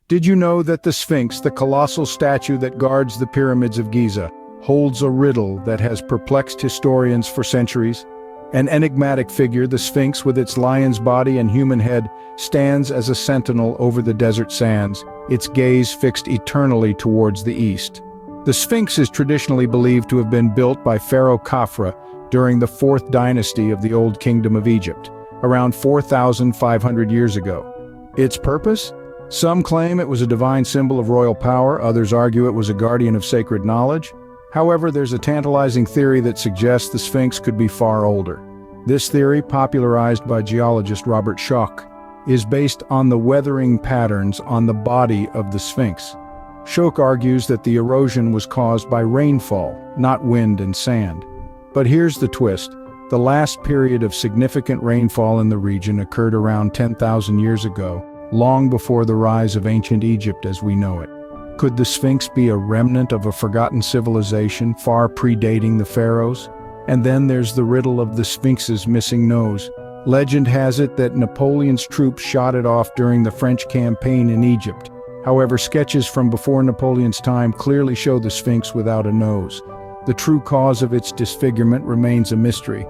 Did you know that the Sphinx, the colossal statue that guards the pyramids of Giza, holds a riddle that has perplexed historians for centuries? An enigmatic figure, the Sphinx, with its lion's body and human head, stands as a sentinel over the desert sands, its gaze fixed eternally towards the east. The Sphinx is traditionally believed to have been built by Pharaoh Khafra during the 4th dynasty of the Old Kingdom of Egypt, around 4,500 years ago. Its purpose? Some claim it was a divine symbol of royal power, others argue it was a guardian of sacred knowledge. However, there's a tantalizing theory that suggests the Sphinx could be far older. This theory, popularized by geologist Robert Schoch, is based on the weathering patterns on the body of the Sphinx. Schoch argues that the erosion was caused by rainfall, not wind and sand. But here's the twist. The last period of significant rainfall in the region occurred around 10,000 years ago, long before the rise of ancient Egypt as we know it. Could the Sphinx be a remnant of a forgotten civilization far predating the Pharaohs? And then there's the riddle of the Sphinx's missing nose. Legend has it that Napoleon's troops shot it off during the French campaign in Egypt. However, sketches from before Napoleon's time clearly show the Sphinx without a nose. The true cause of its disfigurement remains a mystery.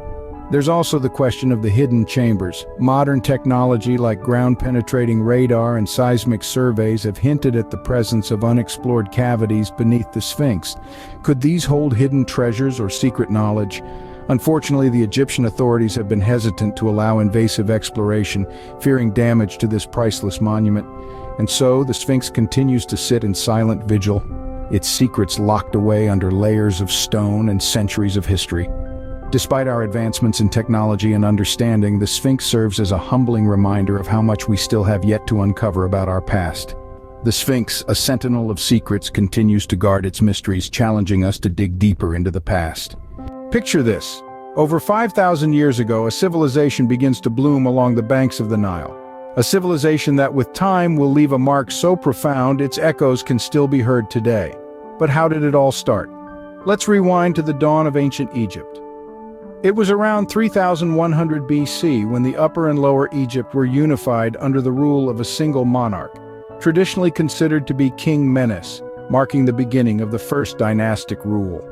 There's also the question of the hidden chambers. Modern technology like ground-penetrating radar and seismic surveys have hinted at the presence of unexplored cavities beneath the Sphinx. Could these hold hidden treasures or secret knowledge? Unfortunately, the Egyptian authorities have been hesitant to allow invasive exploration, fearing damage to this priceless monument. And so, the Sphinx continues to sit in silent vigil, its secrets locked away under layers of stone and centuries of history. Despite our advancements in technology and understanding, the Sphinx serves as a humbling reminder of how much we still have yet to uncover about our past. The Sphinx, a sentinel of secrets, continues to guard its mysteries, challenging us to dig deeper into the past. Picture this. Over 5,000 years ago, a civilization begins to bloom along the banks of the Nile. A civilization that with time will leave a mark so profound its echoes can still be heard today. But how did it all start? Let's rewind to the dawn of ancient Egypt. It was around 3100 BC when the Upper and Lower Egypt were unified under the rule of a single monarch, traditionally considered to be King Menes, marking the beginning of the first dynastic rule.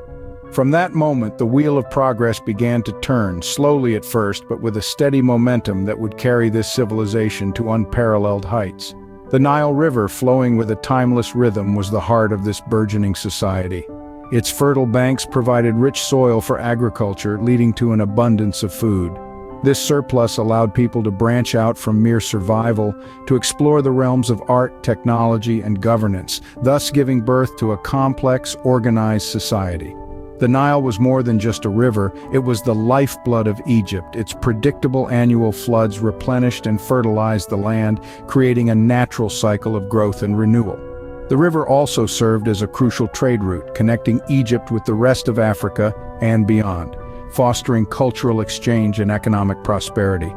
From that moment, the wheel of progress began to turn, slowly at first, but with a steady momentum that would carry this civilization to unparalleled heights. The Nile River, flowing with a timeless rhythm, was the heart of this burgeoning society. Its fertile banks provided rich soil for agriculture, leading to an abundance of food. This surplus allowed people to branch out from mere survival to explore the realms of art, technology, and governance, thus giving birth to a complex, organized society. The Nile was more than just a river, it was the lifeblood of Egypt. Its predictable annual floods replenished and fertilized the land, creating a natural cycle of growth and renewal. The river also served as a crucial trade route, connecting Egypt with the rest of Africa and beyond, fostering cultural exchange and economic prosperity.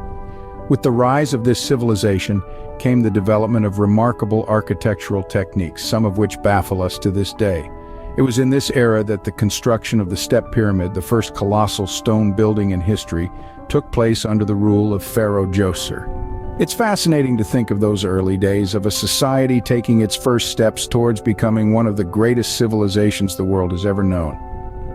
With the rise of this civilization came the development of remarkable architectural techniques, some of which baffle us to this day. It was in this era that the construction of the Step Pyramid, the first colossal stone building in history, took place under the rule of Pharaoh Djoser. It's fascinating to think of those early days of a society taking its first steps towards becoming one of the greatest civilizations the world has ever known.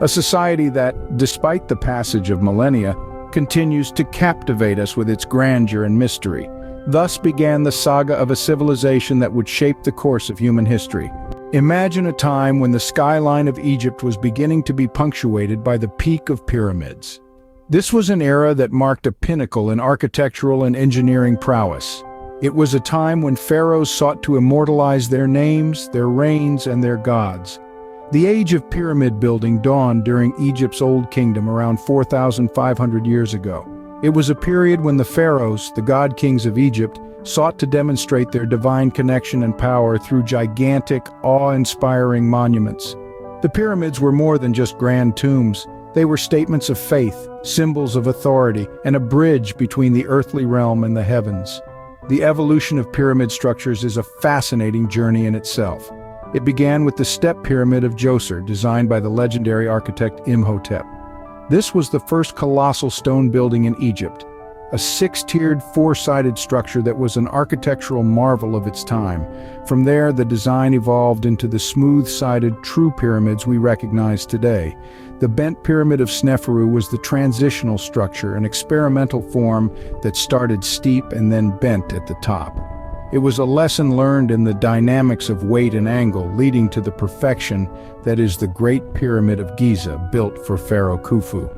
A society that, despite the passage of millennia, continues to captivate us with its grandeur and mystery. Thus began the saga of a civilization that would shape the course of human history. Imagine a time when the skyline of Egypt was beginning to be punctuated by the peak of pyramids. This was an era that marked a pinnacle in architectural and engineering prowess. It was a time when pharaohs sought to immortalize their names, their reigns, and their gods. The age of pyramid building dawned during Egypt's Old Kingdom around 4,500 years ago. It was a period when the pharaohs, the god-kings of Egypt, sought to demonstrate their divine connection and power through gigantic, awe-inspiring monuments. The pyramids were more than just grand tombs. They were statements of faith, symbols of authority, and a bridge between the earthly realm and the heavens. The evolution of pyramid structures is a fascinating journey in itself. It began with the Step Pyramid of Djoser, designed by the legendary architect Imhotep. This was the first colossal stone building in Egypt, a six-tiered, four-sided structure that was an architectural marvel of its time. From there, the design evolved into the smooth-sided, true pyramids we recognize today. The bent pyramid of Sneferu was the transitional structure, an experimental form that started steep and then bent at the top. It was a lesson learned in the dynamics of weight and angle, leading to the perfection that is the Great Pyramid of Giza, built for Pharaoh Khufu.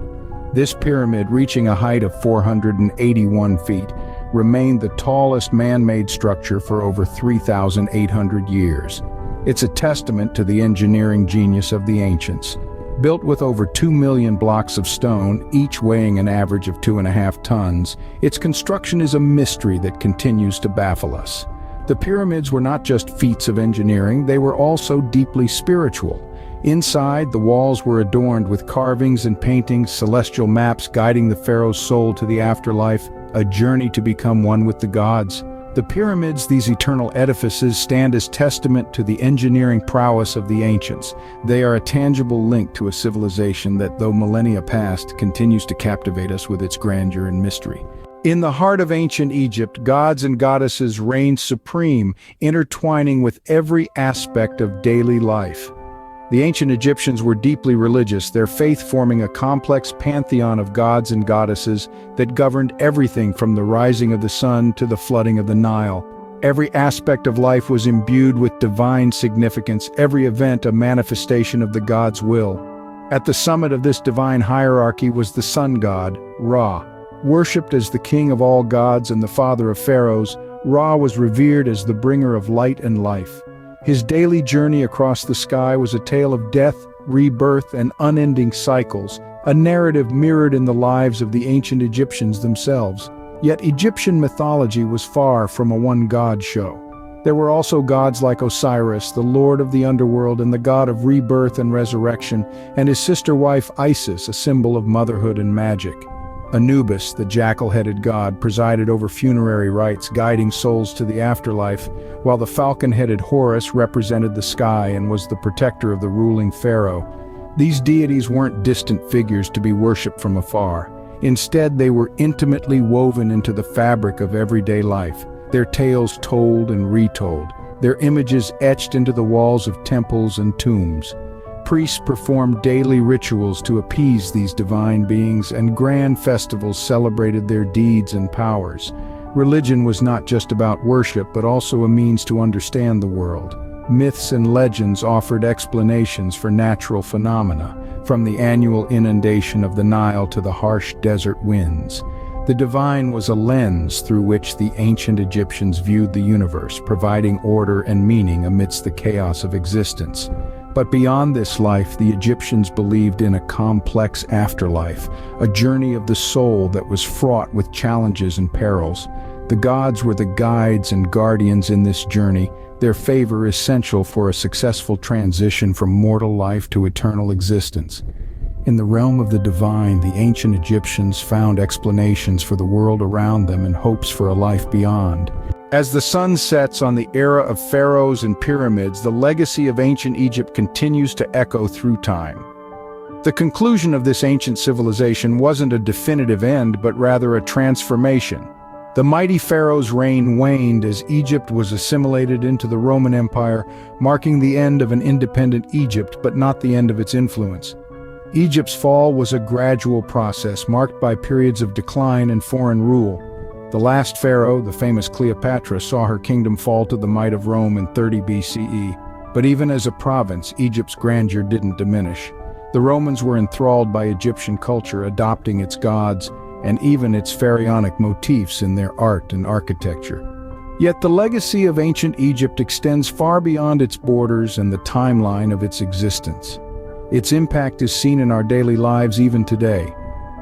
This pyramid, reaching a height of 481 feet, remained the tallest man-made structure for over 3,800 years. It's a testament to the engineering genius of the ancients. Built with over 2 million blocks of stone, each weighing an average of 2.5 tons, its construction is a mystery that continues to baffle us. The pyramids were not just feats of engineering, they were also deeply spiritual. Inside, the walls were adorned with carvings and paintings, celestial maps guiding the pharaoh's soul to the afterlife, a journey to become one with the gods. The pyramids, these eternal edifices, stand as testament to the engineering prowess of the ancients. They are a tangible link to a civilization that, though millennia past, continues to captivate us with its grandeur and mystery. In the heart of ancient Egypt, gods and goddesses reigned supreme, intertwining with every aspect of daily life. The ancient Egyptians were deeply religious, their faith forming a complex pantheon of gods and goddesses that governed everything from the rising of the sun to the flooding of the Nile. Every aspect of life was imbued with divine significance, every event a manifestation of the god's will. At the summit of this divine hierarchy was the sun god, Ra. Worshipped as the king of all gods and the father of pharaohs, Ra was revered as the bringer of light and life. His daily journey across the sky was a tale of death, rebirth, and unending cycles, a narrative mirrored in the lives of the ancient Egyptians themselves. Yet Egyptian mythology was far from a one-god show. There were also gods like Osiris, the lord of the underworld and the god of rebirth and resurrection, and his sister wife Isis, a symbol of motherhood and magic. Anubis, the jackal-headed god, presided over funerary rites, guiding souls to the afterlife, while the falcon-headed Horus represented the sky and was the protector of the ruling pharaoh. These deities weren't distant figures to be worshipped from afar. Instead, they were intimately woven into the fabric of everyday life, their tales told and retold, their images etched into the walls of temples and tombs. Priests performed daily rituals to appease these divine beings, and grand festivals celebrated their deeds and powers. Religion was not just about worship, but also a means to understand the world. Myths and legends offered explanations for natural phenomena, from the annual inundation of the Nile to the harsh desert winds. The divine was a lens through which the ancient Egyptians viewed the universe, providing order and meaning amidst the chaos of existence. But beyond this life, the Egyptians believed in a complex afterlife, a journey of the soul that was fraught with challenges and perils. The gods were the guides and guardians in this journey, their favor essential for a successful transition from mortal life to eternal existence. In the realm of the divine, the ancient Egyptians found explanations for the world around them and hopes for a life beyond. As the sun sets on the era of pharaohs and pyramids, the legacy of ancient Egypt continues to echo through time. The conclusion of this ancient civilization wasn't a definitive end, but rather a transformation. The mighty pharaoh's reign waned as Egypt was assimilated into the Roman Empire, marking the end of an independent Egypt, but not the end of its influence. Egypt's fall was a gradual process marked by periods of decline and foreign rule. The last pharaoh, the famous Cleopatra, saw her kingdom fall to the might of Rome in 30 BCE. But even as a province, Egypt's grandeur didn't diminish. The Romans were enthralled by Egyptian culture, adopting its gods and even its pharaonic motifs in their art and architecture. Yet the legacy of ancient Egypt extends far beyond its borders and the timeline of its existence. Its impact is seen in our daily lives even today.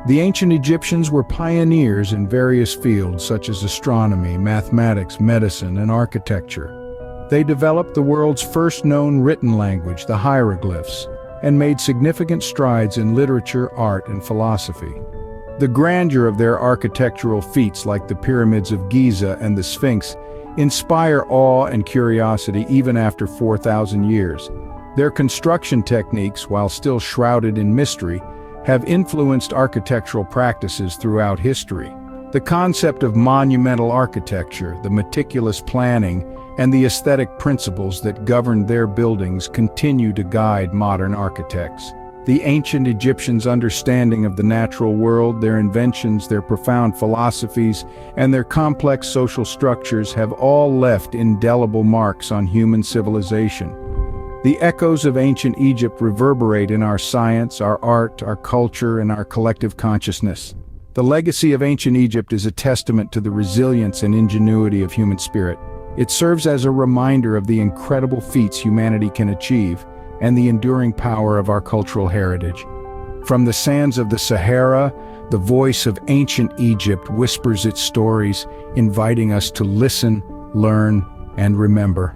The ancient Egyptians were pioneers in various fields such as astronomy, mathematics, medicine, and architecture. They developed the world's first known written language, the hieroglyphs, and made significant strides in literature, art, and philosophy. The grandeur of their architectural feats, like the pyramids of Giza and the Sphinx, inspire awe and curiosity even after 4,000 years. Their construction techniques, while still shrouded in mystery, have influenced architectural practices throughout history. The concept of monumental architecture, the meticulous planning, and the aesthetic principles that governed their buildings continue to guide modern architects. The ancient Egyptians' understanding of the natural world, their inventions, their profound philosophies, and their complex social structures have all left indelible marks on human civilization. The echoes of ancient Egypt reverberate in our science, our art, our culture, and our collective consciousness. The legacy of ancient Egypt is a testament to the resilience and ingenuity of human spirit. It serves as a reminder of the incredible feats humanity can achieve and the enduring power of our cultural heritage. From the sands of the Sahara, the voice of ancient Egypt whispers its stories, inviting us to listen, learn, and remember.